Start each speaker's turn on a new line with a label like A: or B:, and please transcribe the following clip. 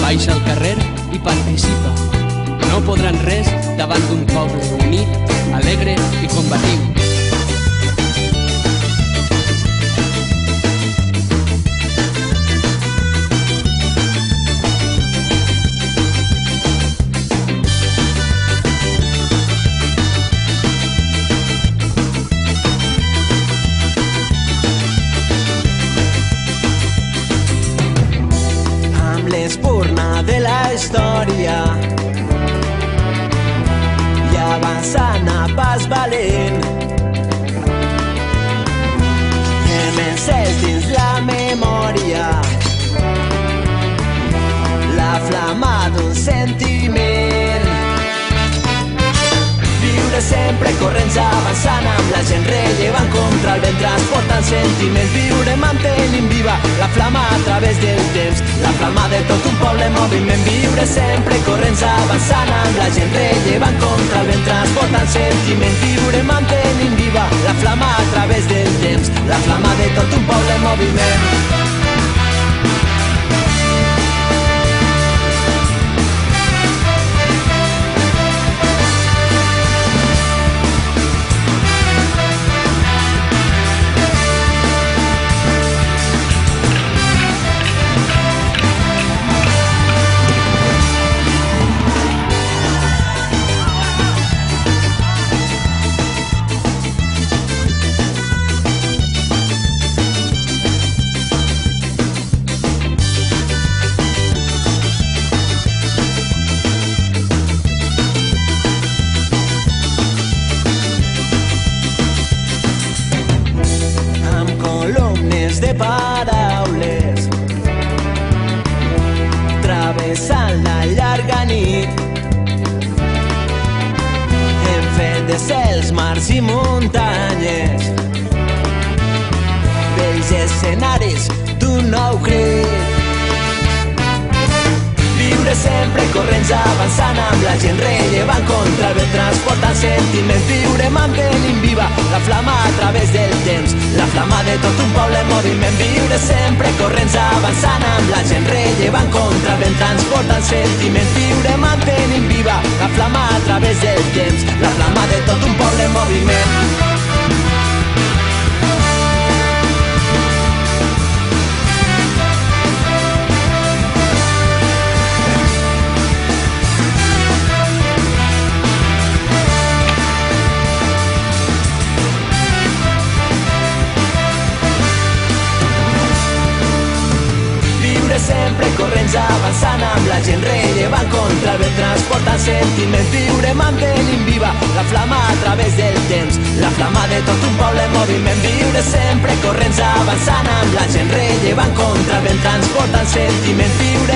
A: Baixa al carrer i participa. No podran res davant d'un poble unit, alegre i combatiu.
B: L'espurna de la història i avançant a pas valent i encès dins la memòria la flama d'un sentiment. Viure sempre corrents avançant amb la gent rellevant contra el vent transportant sentiments. Viure mantenint viva la flama a través del temps, la flama de tot un poble en moviment. Viure sempre corrents avançant amb la gent rellevant contra el vent transportant sentiments. Viure mantenint viva la flama a través del temps, la flama de tot un poble en moviment. De paraules travessant la llarga nit hem fet de cels, mars i muntanyes vells escenaris d'un nou crit. Viure sempre corrents avançant amb la gent rellevant contra el vent transportant sentiments. Viure mantenint viva la flama a través del temps, la flama de tot un poble en moviment. Viure sempre corrents avançant amb la gent rellevant contra el vent transportant sentiments. Viure mantenint viva la flama a través del temps, la flama de tot un poble en moviment. Sempre corrents avançant amb la gent rellevant contra el vent transportant sentiments. Viure mantenint viva la flama a través del temps, la flama de tot un poble en moviment. Viure sempre corrents avançant amb la gent rellevant contra el vent transportant sentiments. Viure